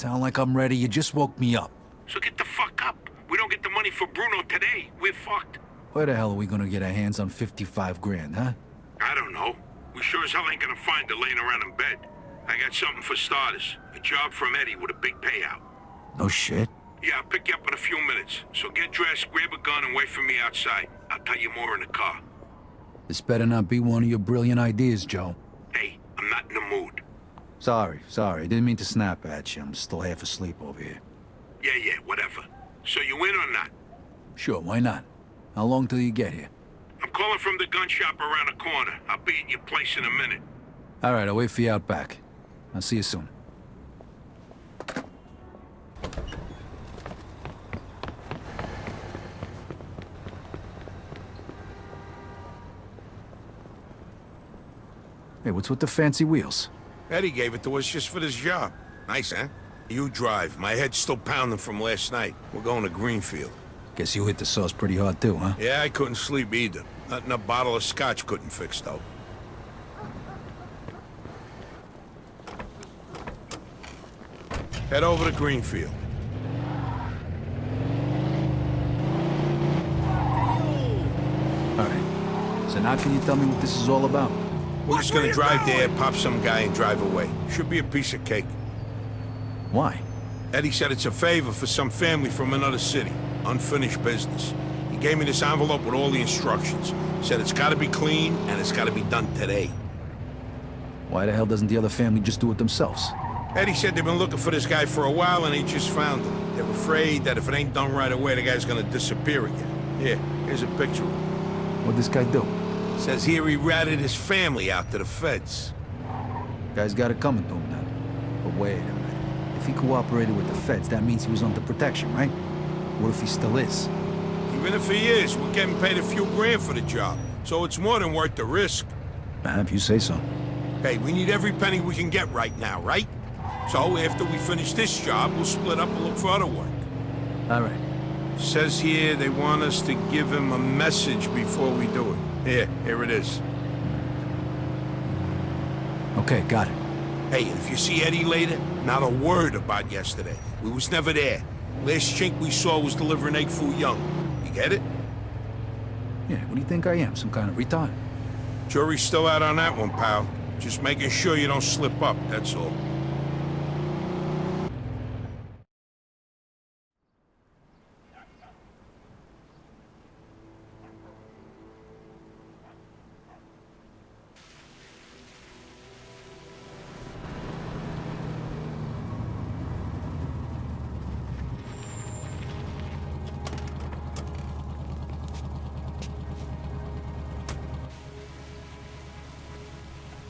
sound like I'm ready. You just woke me up. So get the fuck up. We don't get the money for Bruno today, we're fucked. Where the hell are we gonna get our hands on 55 grand, huh? I don't know. We sure as hell ain't gonna find her laying around in bed. I got something for starters. A job from Eddie with a big payout. No shit. Yeah, I'll pick you up in a few minutes. So get dressed, grab a gun, and wait for me outside. I'll tell you more in the car. This better not be one of your brilliant ideas, Joe. Hey, I'm not in the mood. Sorry. Didn't mean to snap at you. I'm still half asleep over here. Yeah, whatever. So you in or not? Sure, why not? How long till you get here? I'm calling from the gun shop around the corner. I'll be at your place in a minute. All right, I'll wait for you out back. I'll see you soon. Hey, what's with the fancy wheels? Eddie gave it to us just for this job. Nice, huh? You drive. My head's still pounding from last night. We're going to Greenfield. Guess you hit the sauce pretty hard too, huh? Yeah, I couldn't sleep either. Nothing a bottle of scotch couldn't fix, though. Head over to Greenfield. All right. So now can you tell me what this is all about? We're just gonna drive there, pop some guy, and drive away. Should be a piece of cake. Why? Eddie said it's a favor for some family from another city. Unfinished business. He gave me this envelope with all the instructions. Said it's gotta be clean, and it's gotta be done today. Why the hell doesn't the other family just do it themselves? Eddie said they've been looking for this guy for a while, and they just found him. They're afraid that if it ain't done right away, the guy's gonna disappear again. Here, here's a picture of him. What'd this guy do? Says here he ratted his family out to the feds. Guy's got it coming to him then. But wait a minute. If he cooperated with the feds, that means he was under protection, right? What if he still is? Even if he is, we're getting paid a few grand for the job. So it's more than worth the risk. If you say so. Hey, we need every penny we can get right now, right? So after we finish this job, we'll split up and look for other work. All right. Says here they want us to give him a message before we do it. Here it is. Okay, got it. Hey, and if you see Eddie later, not a word about yesterday. We was never there. Last chink we saw was delivering egg foo young. You get it? Yeah, what do you think I am? Some kind of retard? Jury's still out on that one, pal. Just making sure you don't slip up, that's all.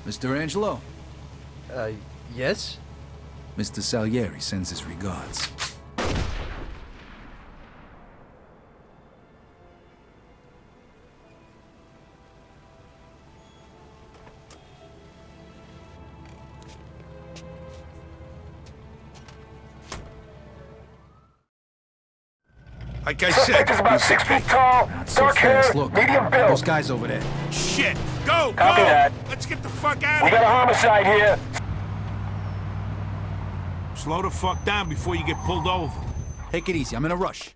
Mr. Angelo? Yes? Mr. Salieri sends his regards. Like I said, Suspect is about 6 feet tall, Not so dark hair, fast. Look, medium those build. guys over there. shit! Go! Copy that. Let's get the fuck out We of got a here! homicide here. Slow the fuck down before you get pulled over. Take it easy, I'm in a rush.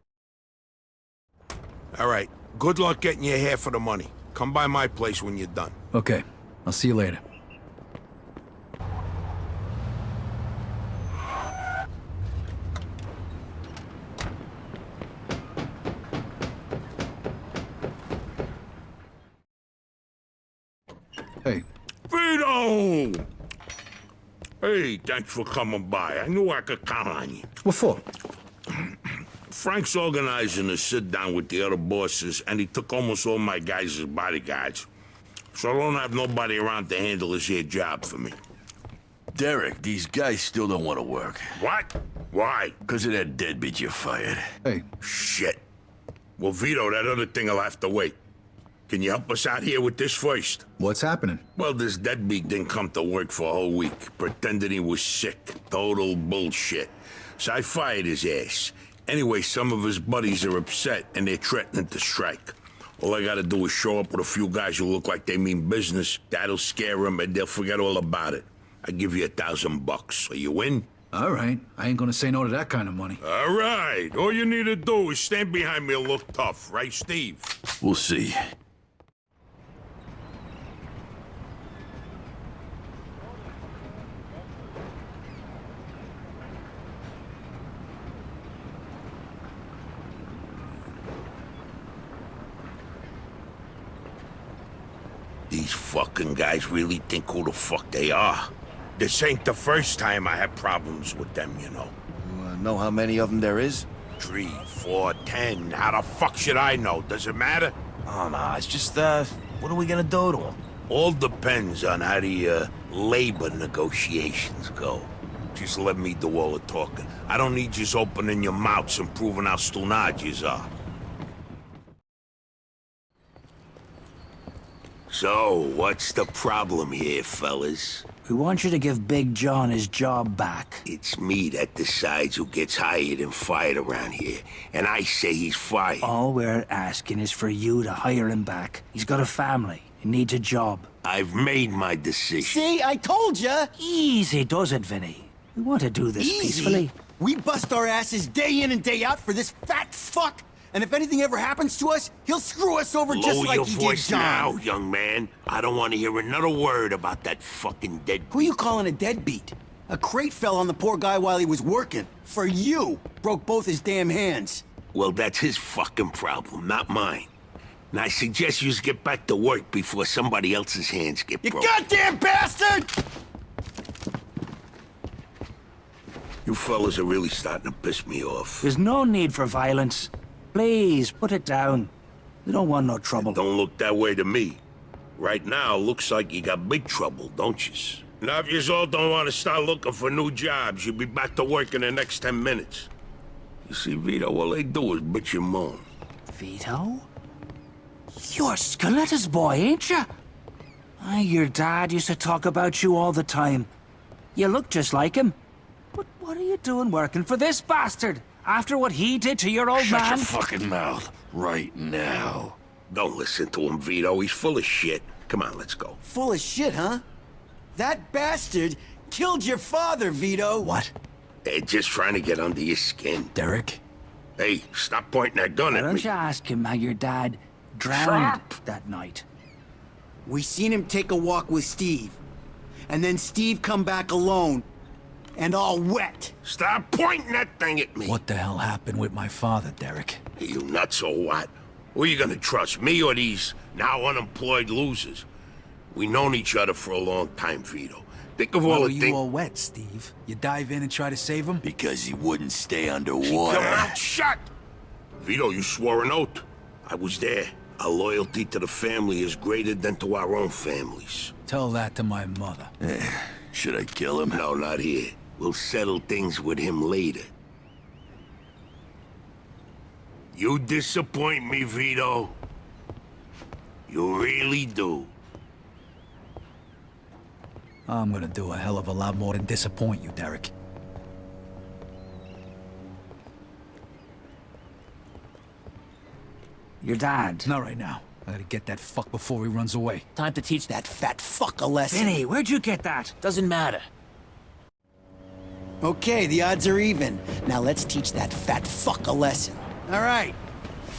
All right, good luck getting your half of the money. Come by my place when you're done. Okay, I'll see you later. Hey. Vito! Hey, thanks for coming by. I knew I could count on you. What for? Frank's organizing a sit-down with the other bosses, and he took almost all my guys as bodyguards. So I don't have nobody around to handle this here job for me. Derek, these guys still don't want to work. What? Why? Because of that deadbeat you fired. Hey, Shit. Well, Vito, that other thing will have to wait. Can you help us out here with this first? what's happening? Well, this deadbeat didn't come to work for a whole week, pretending he was sick. Total bullshit. So I fired his ass. Anyway, some of his buddies are upset, and they're threatening to strike. All I gotta do is show up with a few guys who look like they mean business. That'll scare them, and they'll forget all about it. I give you $1,000. Are you in? All right. I ain't gonna say no to that kind of money. All right. All you need to do is stand behind me and look tough, right, Steve? We'll see. These fucking guys really think who the fuck they are. This ain't the first time I had problems with them, you know. You know how many of them there is? 3, 4, 10. How the fuck should I know? Does it matter? Oh, no, it's just, what are we gonna do to them? All depends on how the, labor negotiations go. Just let me do all the talking. I don't need you opening your mouths and proving how stunad yous are. So, what's the problem here, fellas? We want you to give Big John his job back. It's me that decides who gets hired and fired around here, and I say he's fired. All we're asking is for you to hire him back. He's got a family. He needs a job. I've made my decision. See, I told ya! Easy does it, Vinny. We want to do this peacefully. We bust our asses day in and day out for this fat fuck, and if anything ever happens to us, he'll screw us over just Lower like your he voice did John. now, young man. I don't want to hear another word about that fucking dead. Who you calling a deadbeat? A crate fell on the poor guy while he was working. For you. Broke both his damn hands. Well, that's his fucking problem, not mine. And I suggest you get back to work before somebody else's hands get You broken. goddamn bastard! You fellas are really starting to piss me off. There's no need for violence. Please, put it down. We don't want no trouble. Don't look that way to me. Right now, looks like you got big trouble, don't yous? Now, if yous all don't want to start looking for new jobs, you'll be back to work in the next 10 minutes. You see, Vito, all they do is bitch and moan. Vito? You're Scoletta's boy, ain't you? Your dad used to talk about you all the time. You look just like him. But what are you doing working for this bastard? After what he did to your old Shut man? your fucking mouth right now. Don't listen to him, Vito. He's full of shit. Come on, let's go. Full of shit, huh? That bastard killed your father, Vito. What? They're just trying to get under your skin. Derek? Hey, stop pointing that gun Why at don't me. you ask him how your dad drowned Stop. that night? We seen him take a walk with Steve. And then Steve come back alone. And all wet. Stop pointing that thing at me. What the hell happened with my father, Derek? Are you nuts or what? Who are you gonna trust, me or these now unemployed losers? We known each other for a long time, Vito. Think of Why all were the you things... all wet, Steve? You dive in and try to save him? Because he wouldn't stay Keep underwater. your mouth shut! Vito, you swore an oath. I was there. Our loyalty to the family is greater than to our own families. Tell that to my mother. Should I kill him? No, not here. We'll settle things with him later. You disappoint me, Vito. You really do. I'm gonna do a hell of a lot more than disappoint you, Derek. Your dad. Not right now. I gotta get that fuck before he runs away. Time to teach that fat fuck a lesson. Vinny, where'd you get that? Doesn't matter. Okay, the odds are even. Now let's teach that fat fuck a lesson. All right.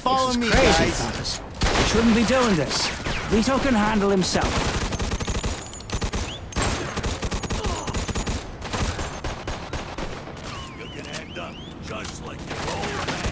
Follow me, Crazy, guys. fellas. You shouldn't be doing this. Vito can handle himself. You're gonna end up just like your old man.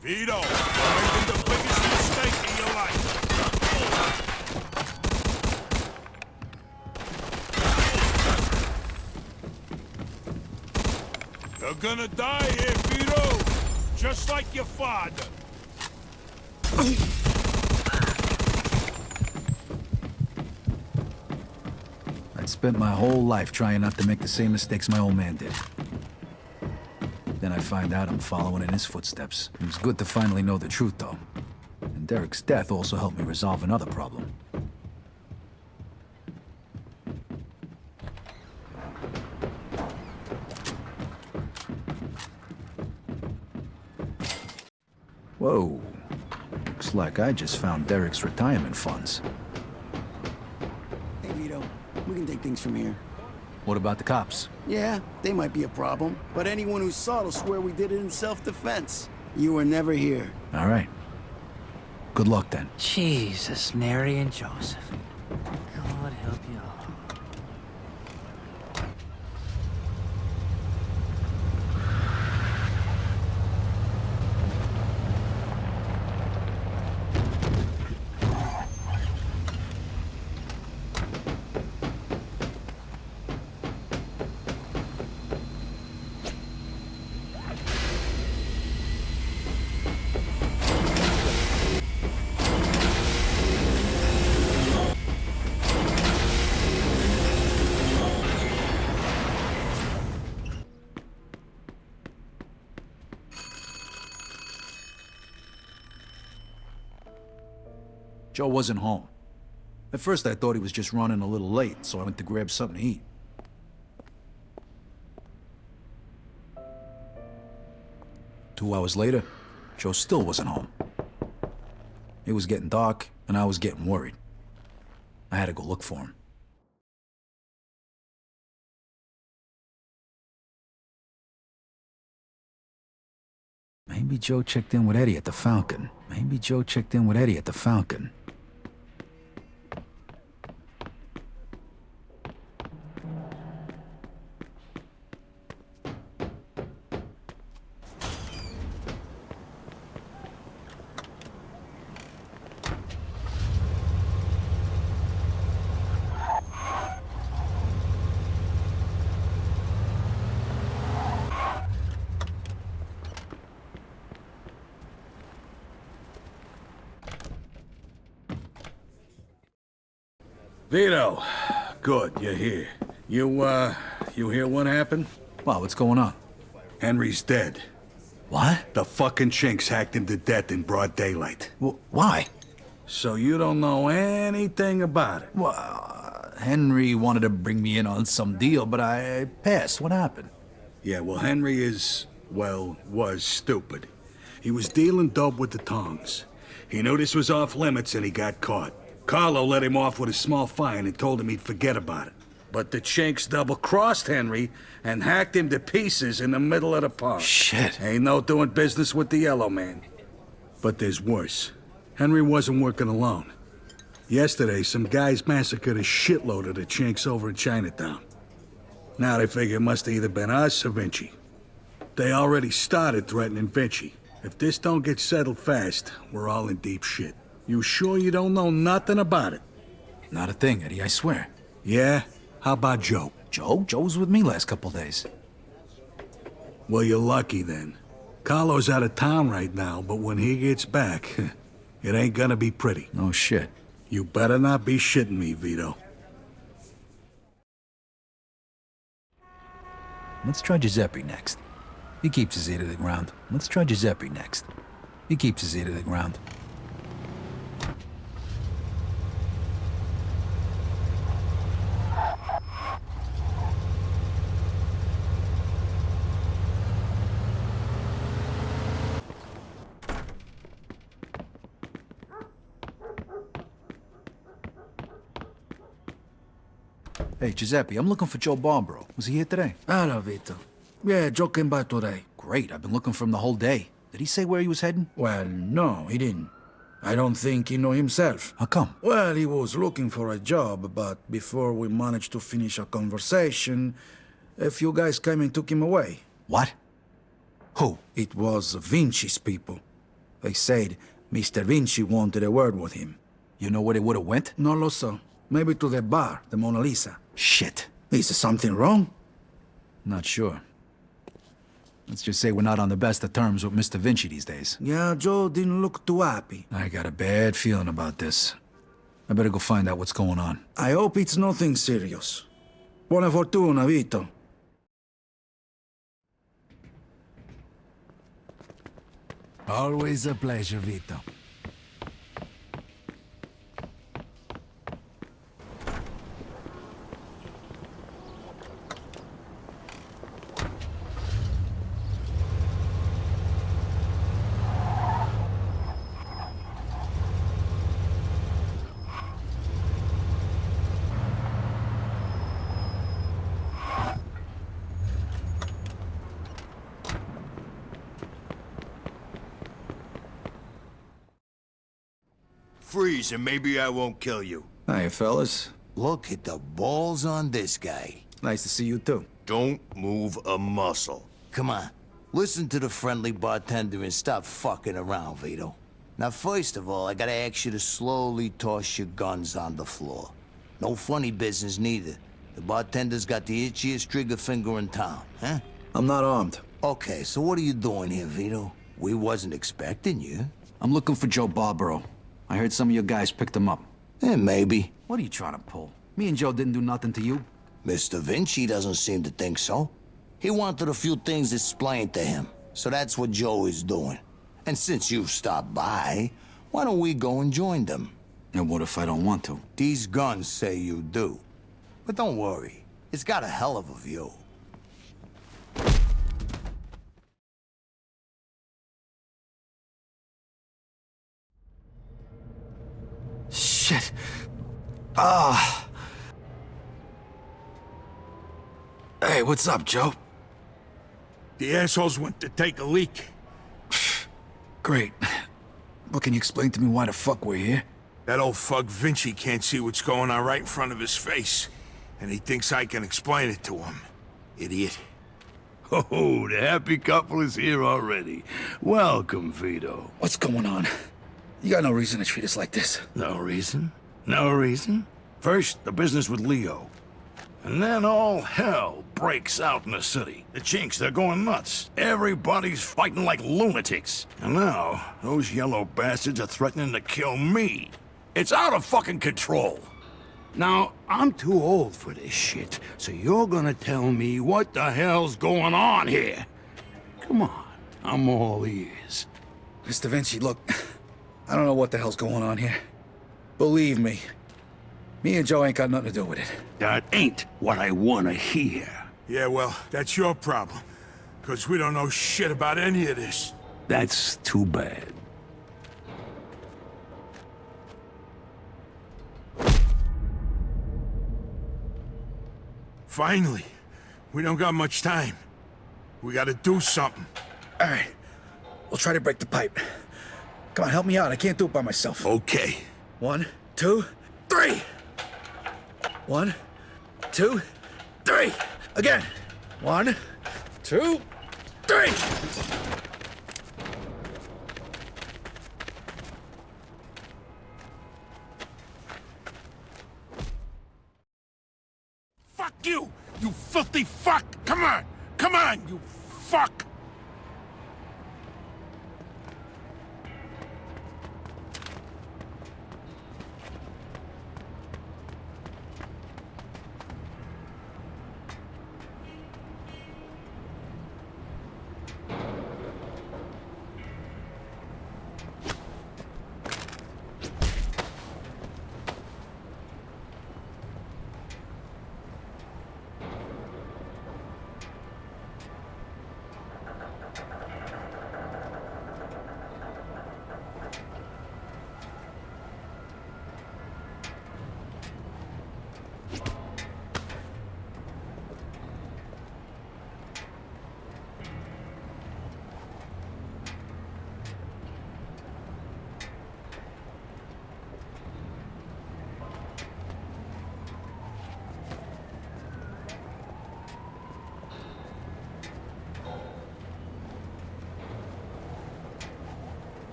Vito, you're making the biggest mistake of your life. You're gonna die here, Vito. just like your father. I'd spent my whole life trying not to make the same mistakes my old man did. Then I find out I'm following in his footsteps. It was good to finally know the truth, though. And Derek's death also helped me resolve another problem. Whoa. Looks like I just found Derek's retirement funds. Hey, Vito, we can take things from here. What about the cops? Yeah, they might be a problem, but anyone who saw it will swear we did it in self-defense. You were never here. All right. Good luck, then. Jesus, Mary and Joseph. God help you all. Joe wasn't home. At first I thought he was just running a little late, so I went to grab something to eat. Two hours later, Joe still wasn't home. It was getting dark, and I was getting worried. I had to go look for him. Maybe Joe checked in with Eddie at the Falcon. Maybe Joe checked in with Eddie at the Falcon. Vito, good, you're here. You hear what happened? Wow, what's going on? Henry's dead. What? The fucking chinks hacked him to death in broad daylight. Why? So you don't know anything about it? Well, Henry wanted to bring me in on some deal, but I passed. What happened? Yeah, well, Henry was stupid. He was dealing dope with the tongs. He knew this was off limits and he got caught. Carlo let him off with a small fine and told him he'd forget about it. But the chinks double-crossed Henry and hacked him to pieces in the middle of the park. Shit. Ain't no doing business with the Yellow Man. But there's worse. Henry wasn't working alone. Yesterday, some guys massacred a shitload of the chinks over in Chinatown. Now they figure it must have either been us or Vinci. They already started threatening Vinci. If this don't get settled fast, we're all in deep shit. You sure you don't know nothing about it? Not a thing, Eddie, I swear. Yeah? How about Joe? Joe? Joe was with me last couple days. Well, you're lucky then. Carlo's out of town right now, but when he gets back, it ain't gonna be pretty. No shit. You better not be shitting me, Vito. Let's try Giuseppe next. He keeps his ear to the ground. Let's try Giuseppe next. He keeps his ear to the ground. Hey, Giuseppe, I'm looking for Joe Barbaro. Was he here today? Hello, Vito. Yeah, Joe came by today. Great, I've been looking for him the whole day. Did he say where he was heading? Well, no, he didn't. I don't think he know himself. How come? Well, he was looking for a job, but before we managed to finish a conversation, a few guys came and took him away. What? Who? It was Vinci's people. They said Mr. Vinci wanted a word with him. You know where they would've went? No lo so. Maybe to the bar, the Mona Lisa. Shit. Is something wrong? Not sure. Let's just say we're not on the best of terms with Mr. Vinci these days. Yeah, Joe didn't look too happy. I got a bad feeling about this. I better go find out what's going on. I hope it's nothing serious. Buona fortuna, Vito. Always a pleasure, Vito. Freeze, and maybe I won't kill you. Hiya, fellas. Look at the balls on this guy. Nice to see you, too. Don't move a muscle. Come on, listen to the friendly bartender and stop fucking around, Vito. Now, first of all, I gotta ask you to slowly toss your guns on the floor. No funny business, neither. The bartender's got the itchiest trigger finger in town, huh? I'm not armed. Okay, so what are you doing here, Vito? We wasn't expecting you. I'm looking for Joe Barbaro. I heard some of your guys picked him up. Maybe. What are you trying to pull? Me and Joe didn't do nothing to you. Mr. Vinci doesn't seem to think so. He wanted a few things explained to him, so that's what Joe is doing. And since you've stopped by, why don't we go and join them? And what if I don't want to? These guns say you do. But don't worry, it's got a hell of a view. Shit. Ah. Hey, what's up, Joe? The assholes went to take a leak. Great. Well, can you explain to me why the fuck we're here? That old fuck Vinci can't see what's going on right in front of his face. And he thinks I can explain it to him. Idiot. Oh, the happy couple is here already. Welcome, Vito. What's going on? You got no reason to treat us like this. No reason? No reason? First, the business with Leo. And then all hell breaks out in the city. The Chinks, they're going nuts. Everybody's fighting like lunatics. And now, those yellow bastards are threatening to kill me. It's out of fucking control. Now, I'm too old for this shit, so you're gonna tell me what the hell's going on here. Come on, I'm all ears. Mr. Vinci, look, I don't know what the hell's going on here. Believe me, me and Joe ain't got nothing to do with it. That ain't what I wanna hear. Yeah, well, that's your problem. Because we don't know shit about any of this. That's too bad. Finally. We don't got much time. We gotta do something. All right, we'll try to break the pipe. Come on, help me out. I can't do it by myself. Okay. 1, 2, 3. 1, 2, 3. Again. 1, 2, 3. Fuck you! You filthy fuck! Come on! Come on, you fuck!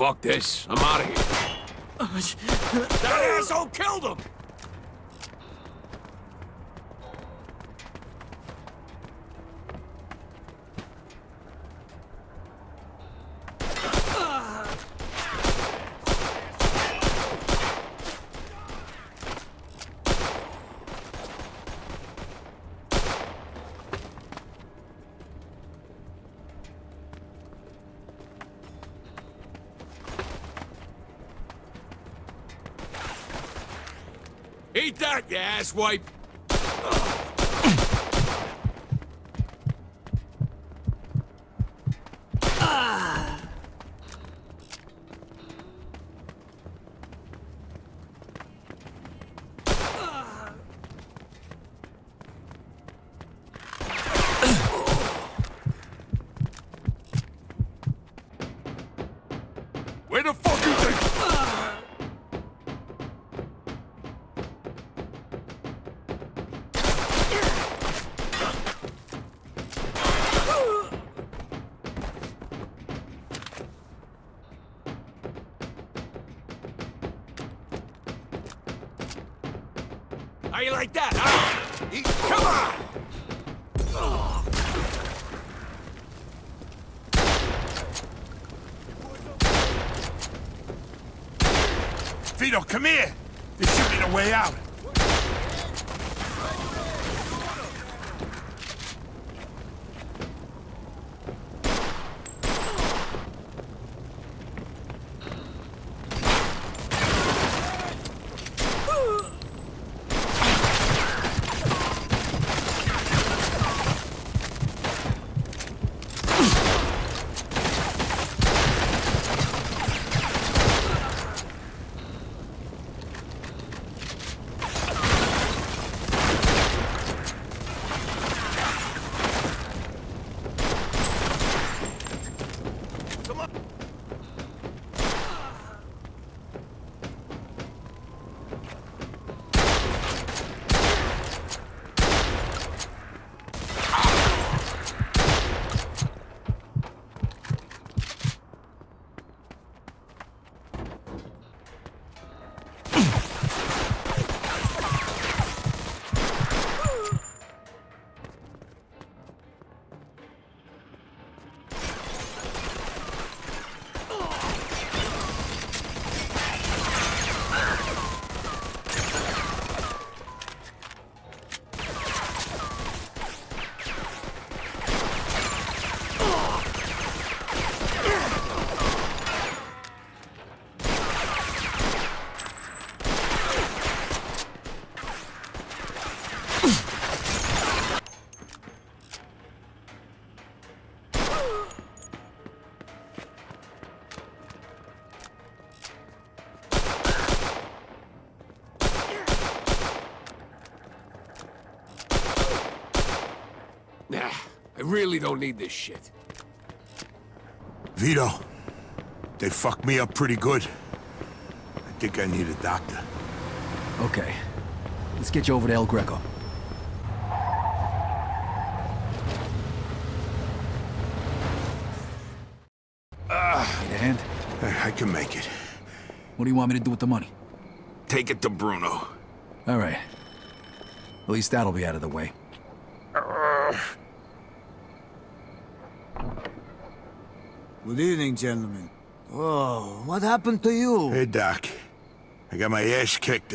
Fuck this. I'm out of here. That asshole killed him! Eat that, you asswipe! Where the fuck you think? How you like that, huh? Come on! Vito, come here! There should be a way out. Nah, I really don't need this shit. Vito, they fucked me up pretty good. I think I need a doctor. Okay. Let's get you over to El Greco. Need a hand? I can make it. What do you want me to do with the money? Take it to Bruno. All right. At least that'll be out of the way. Good evening, gentlemen. Whoa, what happened to you? Hey, Doc. I got my ass kicked.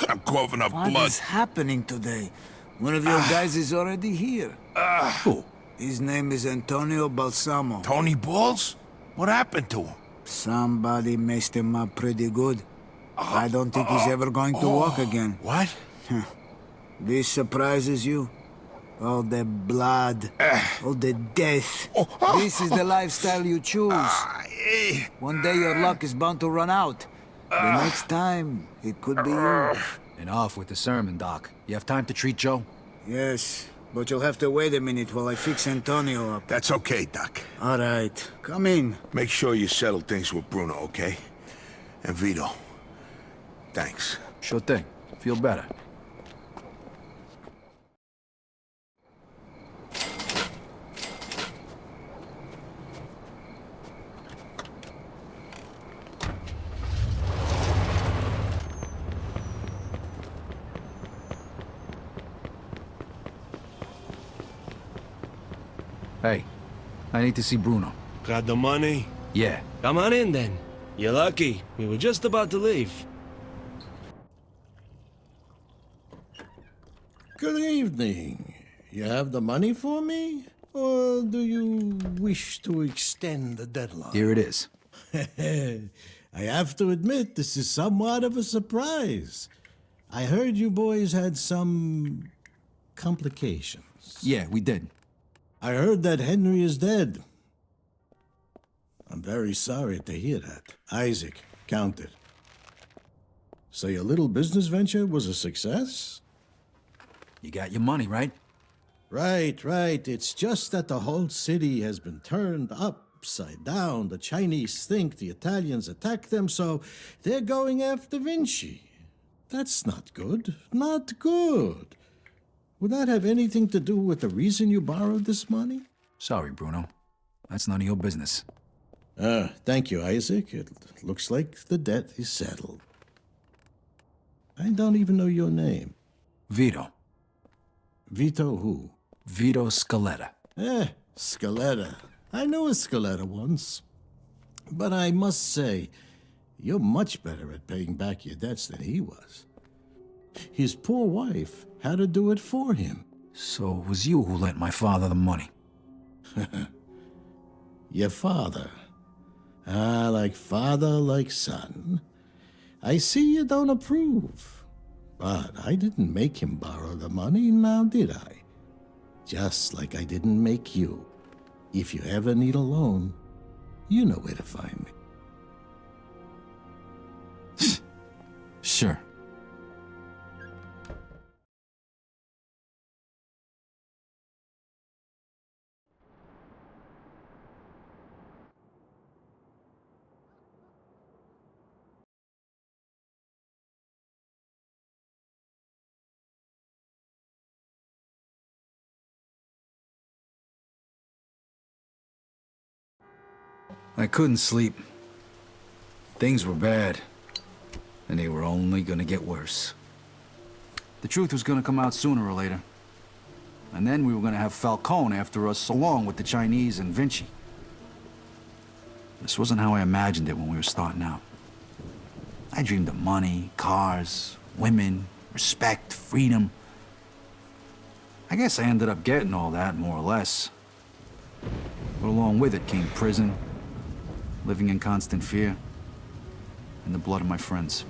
I'm coughing up What blood. is happening today? One of your guys is already here. Who? His name is Antonio Balsamo. Tony Balls? What happened to him? Somebody messed him up pretty good. I don't think he's ever going to walk again. What? This surprises you? All the blood, all the death. This is the lifestyle you choose. One day your luck is bound to run out. The next time, it could be you. And off with the sermon, Doc. You have time to treat Joe? Yes, but you'll have to wait a minute while I fix Antonio up. That's okay, Doc. All right, come in. Make sure you settle things with Bruno, okay? And Vito. Thanks. Sure thing. Feel better. Hey, I need to see Bruno. Got the money? Yeah. Come on in, then. You're lucky. We were just about to leave. Good evening. You have the money for me? Or do you wish to extend the deadline? Here it is. I have to admit, this is somewhat of a surprise. I heard you boys had some complications. Yeah, we did. I heard that Henry is dead. I'm very sorry to hear that. Isaac, count it. So your little business venture was a success? You got your money, right? Right. It's just that the whole city has been turned upside down. The Chinese think the Italians attacked them, so they're going after Vinci. That's not good. Not good. Would that have anything to do with the reason you borrowed this money? Sorry, Bruno. That's none of your business. Thank you, Isaac. It looks like the debt is settled. I don't even know your name. Vito. Vito who? Vito Scaletta. Scaletta. I knew a Scaletta once. But I must say, you're much better at paying back your debts than he was. His poor wife had to do it for him. So it was you who lent my father the money? Your father. Like father, like son. I see you don't approve. But I didn't make him borrow the money, now did I? Just like I didn't make you. If you ever need a loan, you know where to find me. Sure. I couldn't sleep. Things were bad, and they were only gonna get worse. The truth was gonna come out sooner or later. And then we were gonna have Falcone after us, along with the Chinese and Vinci. This wasn't how I imagined it when we were starting out. I dreamed of money, cars, women, respect, freedom. I guess I ended up getting all that, more or less. But along with it came prison, living in constant fear, and the blood of my friends.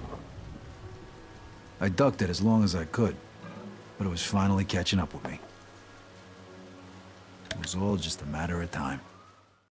I ducked it as long as I could, but it was finally catching up with me. It was all just a matter of time.